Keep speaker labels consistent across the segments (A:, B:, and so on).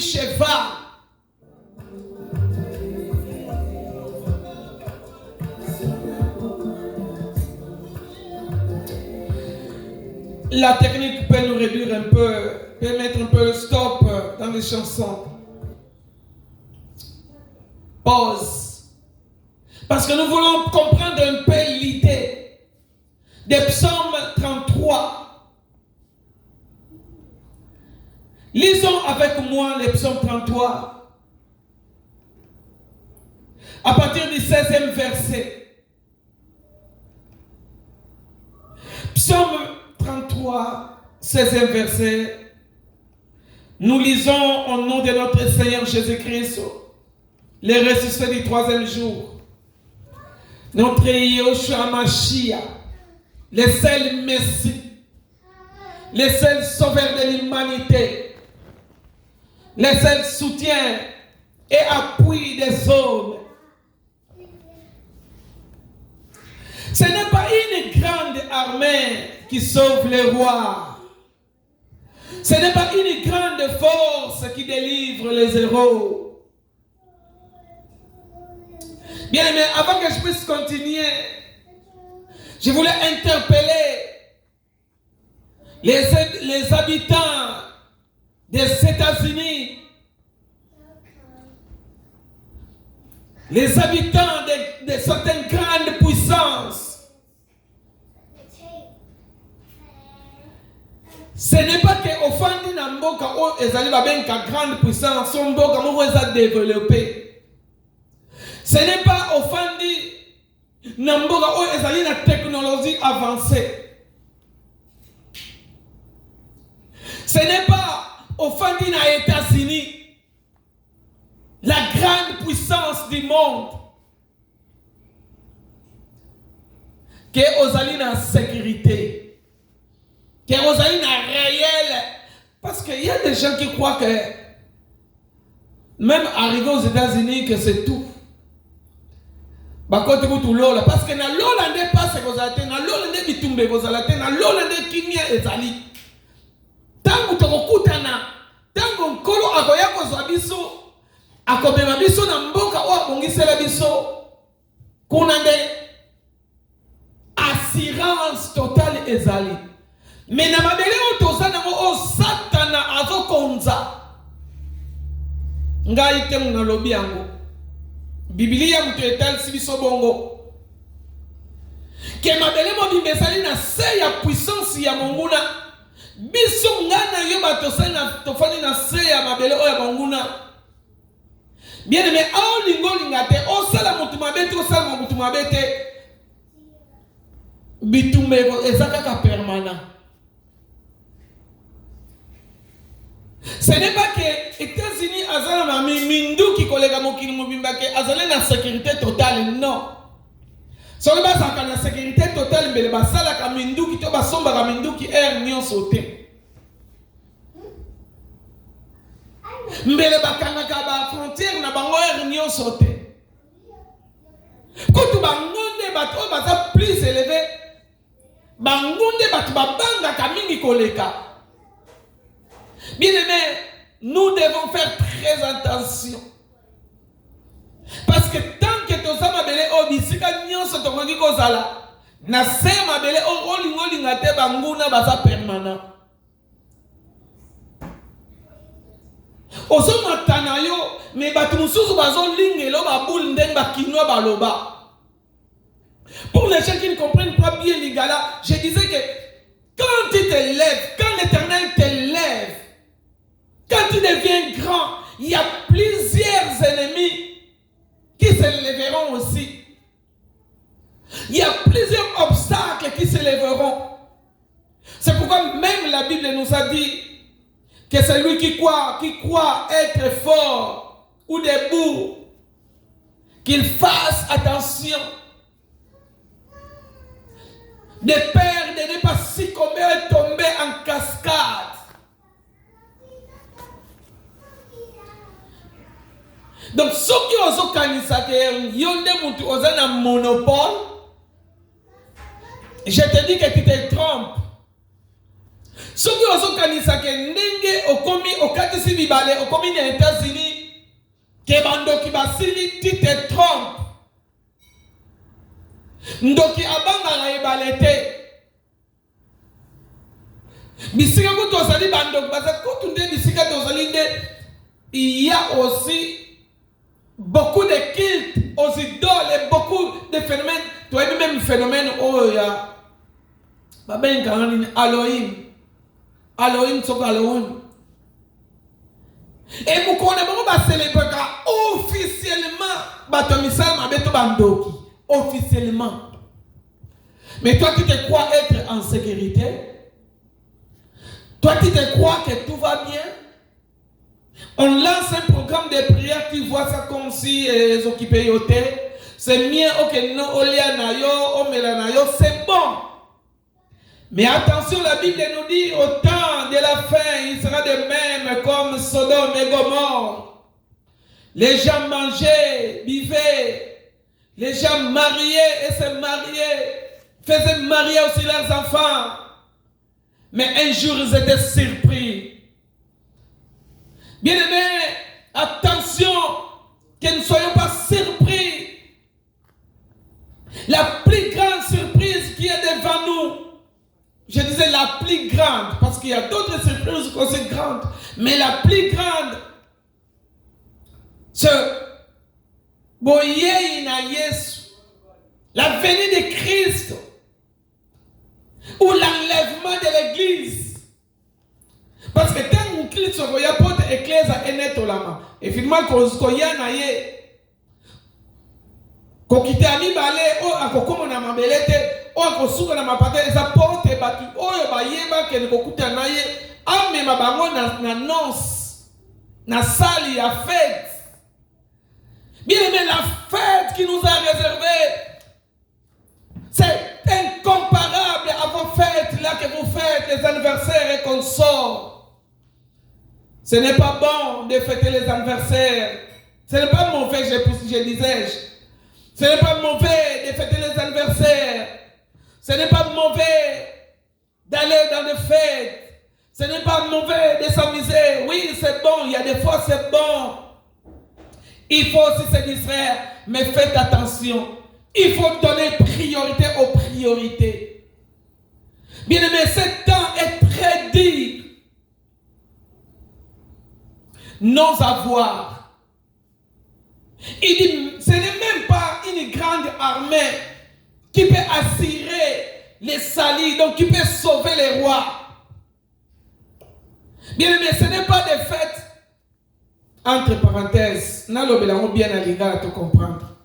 A: cheval. La technique peut nous réduire un peu, peut mettre un peu stop dans les chansons. Pause. Parce que nous voulons comprendre un peu l'idée des psaumes 33. Lisons avec moi les psaumes 33. À partir du 16e verset. Psaume 33, 16e verset. Nous lisons au nom de notre Seigneur Jésus-Christ, les ressuscités du 3e jour. Notre Yahushua Mashiach, le seul Messie, le seul sauveur de l'humanité, le seul soutien et appui des hommes. Ce n'est pas une grande armée qui sauve les rois. Ce n'est pas une grande force qui délivre les héros. Bien aimé, avant que je puisse continuer, je voulais interpeller les habitants des États-Unis, les habitants de certaines grandes puissances. Ce n'est pas que Ofandi na mboka o ezali babenka grande puissance, son mboka moko eza développé. Ce n'est pas Ofandi na mboka o ezali na technologie avancée. Ce n'est pas Ofandi na États-Unis, la grande puissance du monde, que ozali na sécurité. Que Rosaline a réel. Parce qu'il y a des gens qui croient que même arriver aux États-Unis que c'est tout. Parce que na l'Hollandais passe Rosalate, na l'Hollandais bitumbe Rosalate, na l'Hollandais kimia ezali. Tangu tokokutana, tangu nkolo akoya kozwa biso, akobema biso na mboka o abongisela biso. Kuna nde assurance totale ezali. Mais na mabele otoza nango o satana azokonza. Ngai te muna lobi yango. Biblia mutu etalisi biso bongo. Ke mabele mo bimbesali na se ya puissance ya monguna. Biso ngana yo batosali na tofani na se ya mabele o ya monguna. Bien aimé, au lingo lingate, o sala mutu mabete, o sala mutu mabete. Bitumbe ezaka ka permanent. Ce n'est pas que les États-Unis ont mindu qui collègue mokili mobimba ke azale na sécurité totale, non. Si on a la sécurité totale, mais ba sala ka mindu ki to ba somba ka mindu ki air nyon sauté. Mbele ba kanga ka ba frontière na bango air nyon sauté. Quand ba ngonde ba to ba plus élevé, ba ngonde ba ba banga ka mingi koleka. Bien aimé, nous devons faire très attention. Parce que tant que tu as mabele o bisika nyonso tokoki kozala, na se mabele o lingolinga te banguna baza permanent. Ozo matana yo, mais batu mususu bazo lingelo ba boule ndeng ba kinwa baloba. Pour les gens qui ne comprennent pas bien l'Igala, je disais que quand tu te lèves, quand l'Éternel te lève, quand tu deviens grand, il y a plusieurs ennemis qui se lèveront aussi. Il y a plusieurs obstacles qui se lèveront. C'est pourquoi même la Bible nous a dit que celui qui croit être fort ou debout, qu'il fasse attention de peur de ne pas succomber et tomber en cascade. Donc, ceux qui ont un monopole, je te dis que tu te trompes. soki ozokanisa ke ndenge okomi okatisi bibale okomi na États-Unis ke bandoki basili ti te trompe ndoki abangaka ebale te bisika kutu ozali bandoki baza kutu nde bisika tozali nde il y a aussi beaucoup de cultes aux idoles et beaucoup de phénomènes. Tu as même phénomène oh ya baben kanani Halloween sok Halloween. Et vous connaissez pas célébrer officiellement batomisal mabeto bandoki officiellement. Mais toi tu te crois être en sécurité? Toi tu te crois que tout va bien? On lance un programme de prière, tu vois ça comme si les occupés yoté. C'est mieux, ok, non, olia nayo, omela nayo, c'est bon. Mais attention, la Bible nous dit au temps de la fin, il sera de même comme Sodome et Gomorrhe. Les gens mangeaient, vivaient. Les gens mariaient et se mariaient. Faisaient marier aussi leurs enfants. Mais un jour, ils étaient surpris. Bien-aimés, attention, que nous ne soyons pas surpris. La plus grande surprise qui est devant nous, je disais la plus grande, parce qu'il y a d'autres surprises aussi grandes, mais la plus grande, c'est la venue de Christ, ou l'enlèvement de l'Église. Parce que quand on clique sur le porte éclaise à Enetolama, et finalement, quand il y a un aïe, quand il y a un balai, ou à quoi na mabelete, ou à quoi souka na mapate, et ça porte et battu, ou à yeba que ne coûte un aïe, ah mais ma bango na nonce, na sali à fête. Bien aimé, la fête qui nous a réservée, c'est incomparable à vos fêtes là que vous faites, les anniversaires et qu'on sort. Ce n'est pas bon de fêter les anniversaires. Ce n'est pas mauvais, je disais. Ce n'est pas mauvais de fêter les anniversaires. Ce n'est pas mauvais d'aller dans des fêtes. Ce n'est pas mauvais de s'amuser. Oui, c'est bon. Il y a des fois, c'est bon. Il faut aussi se distraire. Mais faites attention. Il faut donner priorité aux priorités. Bien aimé, ce temps est très dur. Nos avoirs. Il dit, ce n'est même pas une grande armée qui peut assurer les salis, donc qui peut sauver les rois. Bien aimé, ce n'est pas des fêtes, entre parenthèses, n'allons bien à l'égard de comprendre.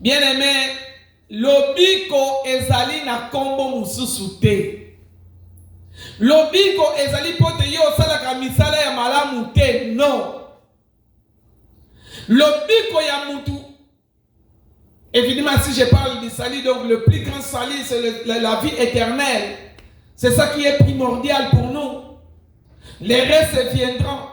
A: Bien aimé, lobiko ezali na kombo mususu te. Lobiko ezali pote yo sala ka misala ya malamu te, non. Lobiko ya mutu. Évidemment, si je parle du salut, donc le plus grand salut, c'est la vie éternelle. C'est ça qui est primordial pour nous. Les restes viendront.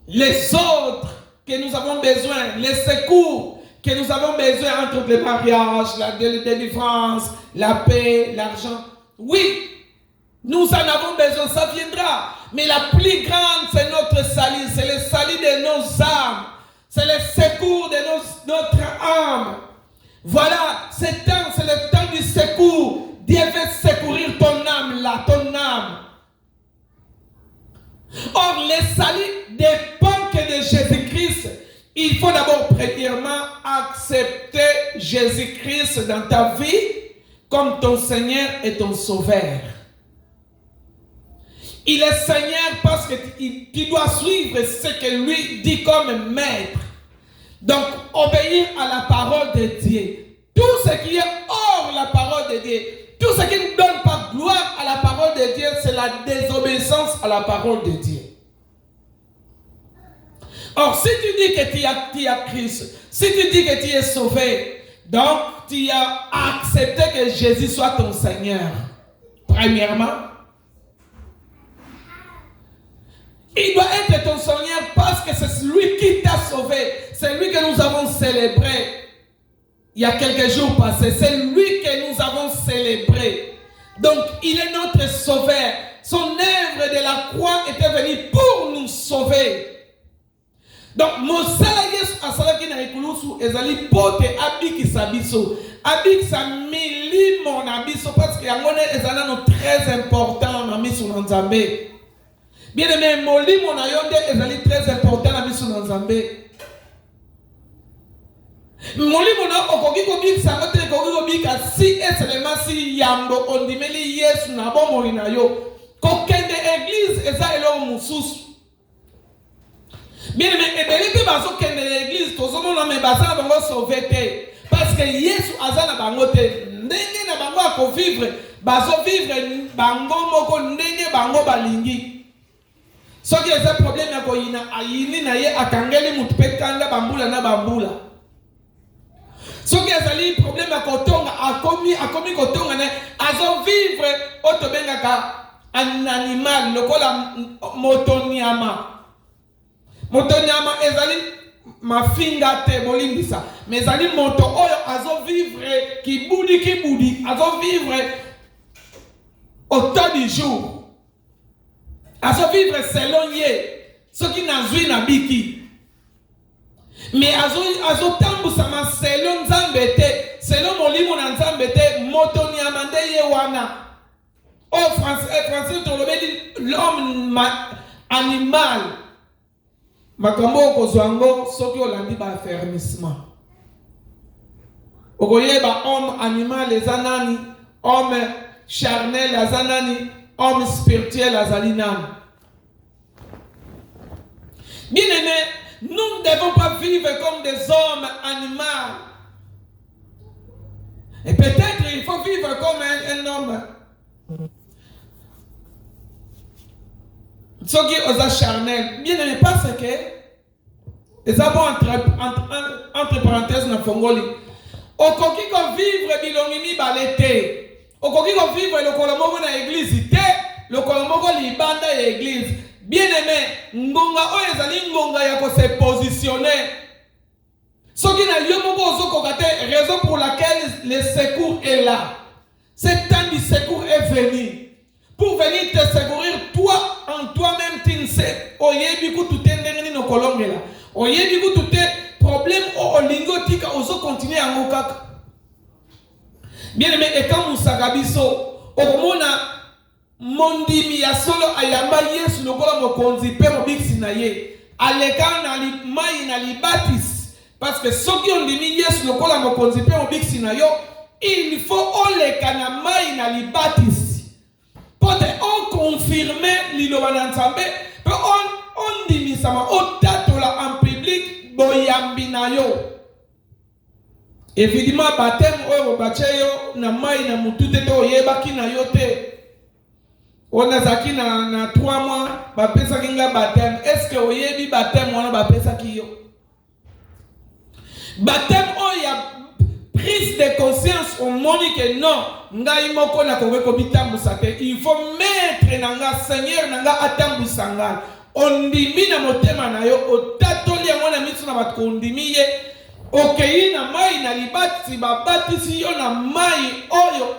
A: Les autres que nous avons besoin, les secours que nous avons besoin entre le mariage, la délivrance, la paix, l'argent. Oui, nous en avons besoin, ça viendra. Mais la plus grande, c'est notre salut. C'est le salut de nos âmes. C'est le secours de notre âme. Voilà, c'est le temps du secours. Dieu veut secourir ton âme là, ton âme. Or, le salut dépend que de Jésus-Christ. Il faut d'abord, premièrement, accepter Jésus-Christ dans ta vie comme ton Seigneur et ton Sauveur. Il est Seigneur parce que tu dois suivre ce que lui dit comme maître. Donc, obéir à la parole de Dieu. Tout ce qui est hors la parole de Dieu, tout ce qui ne donne pas gloire à la parole de Dieu, c'est la désobéissance à la parole de Dieu. Or, si tu dis que tu as Christ, si tu dis que tu es sauvé, donc tu as accepté que Jésus soit ton Seigneur. Premièrement, il doit être ton Seigneur parce que c'est lui qui t'a sauvé. C'est lui que nous avons célébré il y a quelques jours passés. C'est lui que nous avons célébré. Donc, il est notre sauveur. Son œuvre de la croix était venue pour nous sauver. Donc, mosala Yesu asalaki na ekulusu ezali pote abikisa biso. Abikisa milimo na biso parce que yango ne ezala no très important na miso na Nzambe. Bien aimé, molimo na yo nde ezali très important na miso na Nzambe. Molimo na okoki kobikisa yango te okoki kobika si eselema si yambo ondimeli Yesu na bomoi na yo. Kokende église eza eloko mosusu. Bien aimé, ebele te bazo kende l'église tozomona me basala bango sauver te parce que Yesu aza na bango te. Ndenge na bango ako vivre bazo vivre bango moko ndenge bango balingi. Soki eza problème ya koyina ayini na ye akangeli mutu pe kanda bambula na bambula. Soki ezali problème ya kotonga akomi kotonga ne azo vivre otobengaka un animal lokola motonyama. Motonyama ezali mafinga te bolimbisa mais ezali moto oyo azo vivre kibudi azo vivre au temps du jour azo vivre selon ye soki nazwi na biki mais azo tambusama selon Nzambe te selon molimo na Nzambe te motonyama nde ye wana. Oh, français, l'homme animal. Makambo kozwango soki olandi ba affermissement. Okoye ba homme animal ezanani, homme charnel ezanani, homme spirituel azalinani. Bien aimé, nous ne devons pas vivre comme des hommes animaux. Et peut-être il faut vivre comme un homme. Ce qui est charnel, bien aimé, parce que, et ça va entre parenthèses dans Fongoli, au koki ko vivre bilongimi balete, au koki ko vivre le kolomoko na église, le kolomoko libanda ya église, bien aimé, ngonga o ezali ngonga ya ko se positionner. Ce qui n'a yo moko ozo kokate, raison pour laquelle le secours est là. Ce temps du secours est venu. Pour venir te secourir, toi, en toi-même, tu ne sais. Oyebi ku tout est no kolongela. Oyebi ku tout est problème au lingotika ozo continuer à ngokaka. Bien aimé, et quand Moussagabiso, okomona mondimi ya solo ayamba Yesu lokola mokonzi pe mobiksi na ye. Aleka na li mai na libatis. Parce que soki ondimi Yesu lokola mokonzi pe mobiksi na yo, il faut oleka na mai na libatis. On confirme l'Iloba Nzambe, on dit ça, on tatola en public, boyambinayo. Évidemment, baptême, on bacheyo, na mai na mutute to yebaki na yote. On a zaki na 3 mois, bapesa kinga baptême. Est-ce que oyebi baptême on a bapesa kiyo? Baptême, on y a prise de conscience au monde que non. Il faut mettre nanga Seigneur nanga atambusanga. Ondimi na motema na yo otatoli yango na miso na bato ondimi ye okei na mai na libati babatisi yo na mai oyo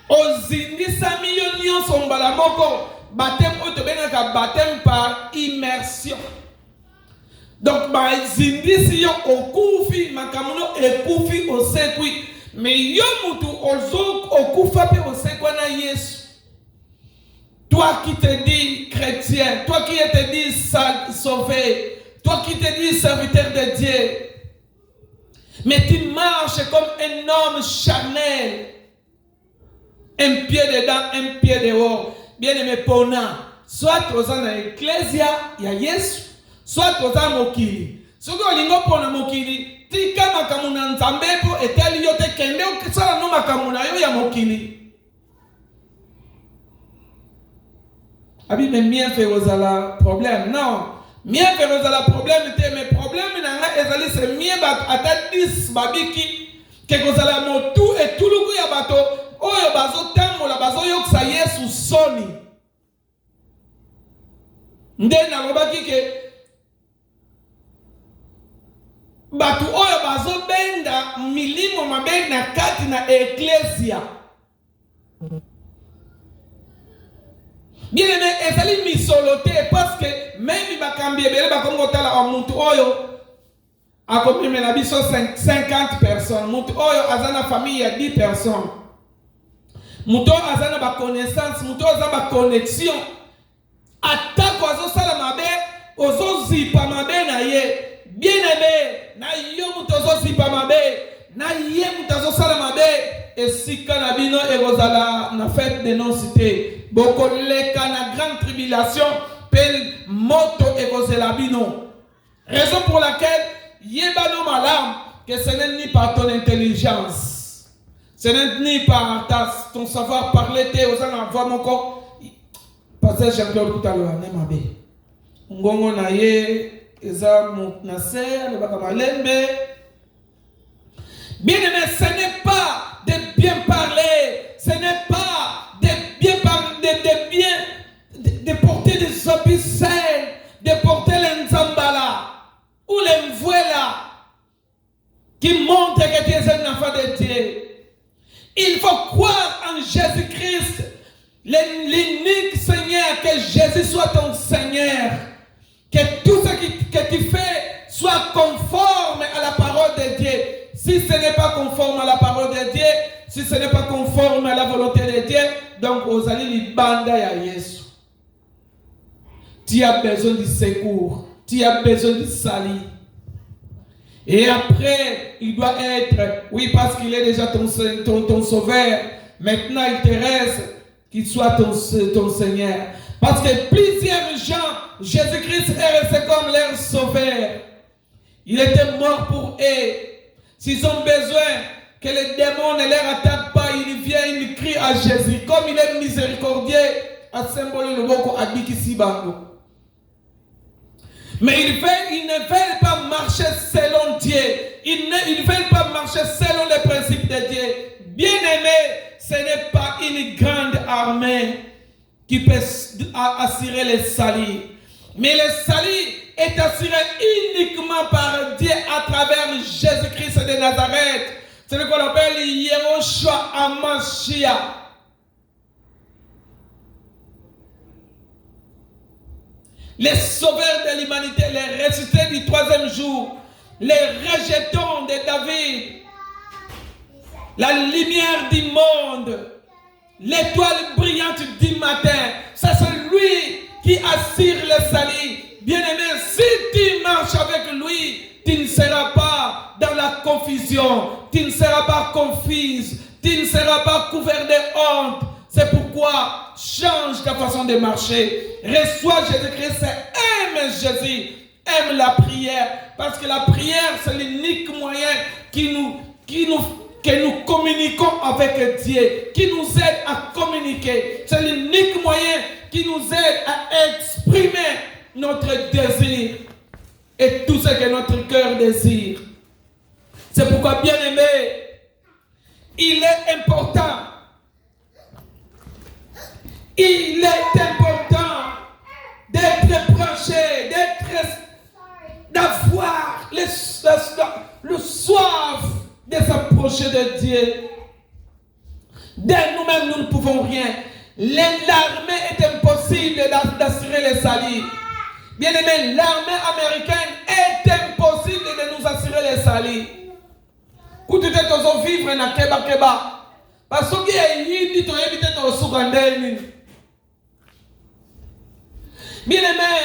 A: ozindisami yo nyonso mbala moko baptême oyo tobengaka baptême par immersion. Donc bazindisi yo okufi makamuno ekufi osekwi. Mais yo mutu ozo okufa pe osekwa na Yesu. Toi qui te dis chrétien, toi qui te dis sauvé, toi qui te dis serviteur de Dieu, mais tu marches comme un homme charnel, un pied dedans, un pied dehors. Bien aimé pona, soit aux dans l'ecclésia, il y a Yesu, soit aux dans mokili. Ce que lingo pona mokili. Tika makamuna Nzambe po etali yote kende okisala no makamuna yo ya mokili. Abi mais mien fait ozala problème non. Mien fait ozala problème te mais problème nanga ezali c'est mien bat ata 10 babiki ke kozala motu et tout luku ya bato oyo bazo tambola bazo yoksa Yesu soni. Ndena lobaki ke batu oyo bazo benda milimo mabenda kati na eklesia Bien aimé, ezali misoloté parce que même bakambi ebele bakongotala en mutu oyo akomemela biso 50 personnes. Mutu oyo azana famille ya 10 personnes. Mutu oyo azana ba connaissance, mutu oyo azana ba connexion. Atako azosala mabe, ozozipa mabe na ye. Bien aimé, na yo mutu ozozipa mabe, na ye mutu azosala mabe, esika na bino ekozala na fête de non-cité. Bokoleka na grande tribulation, pel moto ekozela bino. Raison pour laquelle yebano malam que ce n'est ni par ton intelligence, ce n'est ni par ton savoir parler, te osana voix mon corps. Pasteur Jean-Claude Koutalo nemabe. Ngongo na ye eza na ser le bakamalembe. Bien aimé, ce n'est pas de bien parler, ce n'est pas de bien parler, de porter des habits sains, de porter l'enzambala ou l'envuela qui montre que tu es un enfant de Dieu. Il faut croire en Jésus-Christ, l'unique Seigneur, que Jésus soit ton Seigneur, que tout ce que tu fais soit conforme à la parole de Dieu. Si ce n'est pas conforme à la parole de Dieu, si ce n'est pas conforme à la volonté de Dieu, donc aux alliés banda ya Yesu. Tu as besoin du secours, tu as besoin du salut. Et après, il doit être, oui, parce qu'il est déjà ton sauveur. Maintenant, il te reste qu'il soit ton Seigneur. Parce que plusieurs gens, Jésus-Christ est resté comme leur sauveur. Il était mort pour eux. S'ils ont besoin que les démons ne les attaquent pas, ils viennent, ils crient à Jésus. Comme il est miséricordieux, à symbole le boko abiki sibango. Mais ils ne veulent pas marcher selon Dieu. Ils ne veulent pas marcher selon les principes de Dieu. Bien aimé, ce n'est pas une grande armée qui peut assurer le salut. Mais le salut est assuré uniquement par Dieu à travers Jésus-Christ de Nazareth. C'est ce qu'on appelle Yehoshua HaMashiach. Les sauveurs de l'humanité, les ressuscités du troisième jour, les rejetons de David, la lumière du monde, l'étoile brillante du matin, c'est celui qui assure le salut. Bien-aimé, si tu marches avec lui, tu ne seras pas dans la confusion, tu ne seras pas confuse, tu ne seras pas couvert de honte. C'est pourquoi change ta façon de marcher. Reçois Jésus-Christ, aime Jésus, aime la prière. Parce que la prière, c'est l'unique moyen que nous communiquons avec Dieu, qui nous aide à communiquer. C'est l'unique moyen qui nous aide à exprimer notre désir et tout ce que notre cœur désire. C'est pourquoi, bien aimé, il est important. Il est important d'être branché, d'avoir le soif de s'approcher de Dieu. De nous-mêmes, nous ne pouvons rien. L'armée est impossible d'assurer le salut. Bien aimé, l'armée américaine est impossible de nous assurer le salut. Quand tu es vivre dans Keba, parce que tu es au Sougandé. Bien aimé,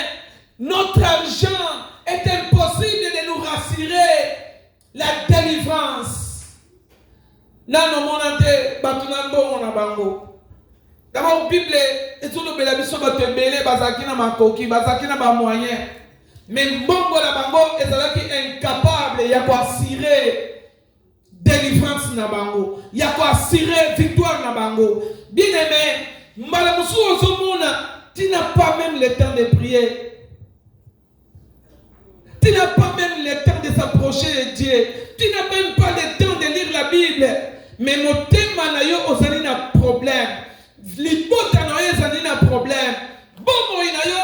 A: notre argent est impossible de nous rassurer la délivrance. Nano monante batunambo na bango. D'abord Bible et tout le bélabiso batebele bazaki na makoki bazaki na ba moyen. Mais mbongo la bango ezalaki incapable ya ko assurer délivrance na bango, ya ko assurer victoire na bango. Bien aimé, mbala musu ozomona. Tu n'as pas même le temps de prier. Tu n'as pas même le temps de s'approcher de Dieu. Tu n'as même pas le temps de lire la Bible. Mais mon thème manayo ozali na problème. Libota na yo ozali na problème. Bomo inayo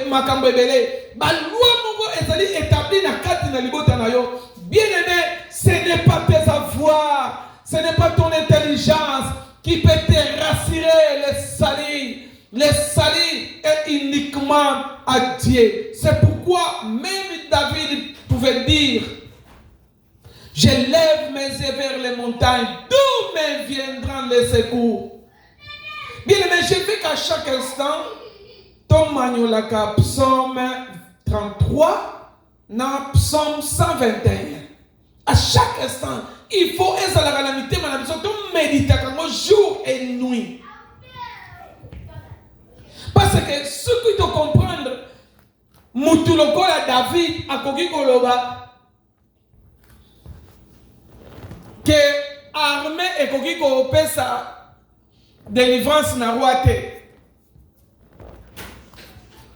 A: makambo ebele. Ba loi mongo ezali établi na kati na libota na yo. Bien aimé, ce n'est pas tes avoirs, ce n'est pas ton intelligence qui peut te rassurer le salut. Le demande à Dieu. C'est pourquoi même David pouvait dire, je lève mes yeux vers les montagnes, d'où me viendront les secours. Bien aimé, je veux qu'à chaque instant, ton magnolaka psaume 33, dans psaume 121. À chaque instant, il faut être à la calamité, madame, ton méditer jour et nuit. Parce que ce que tu comprendre, Moutuloko la David a koki koloba que armée et koki kope sa délivrance na roi te.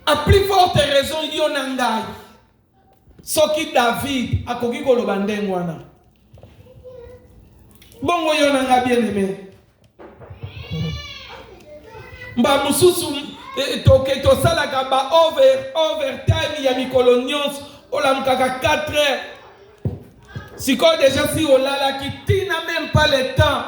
A: A plus forte raison yonangai. Soki David a koki koloba ndengwana. Bongo yonanga bien aimé. Mba mususu toke to salaka ba overtime ya mikolo nyonso olamkaka 4 heures. Si quoi déjà si olala qui tina même pas le temps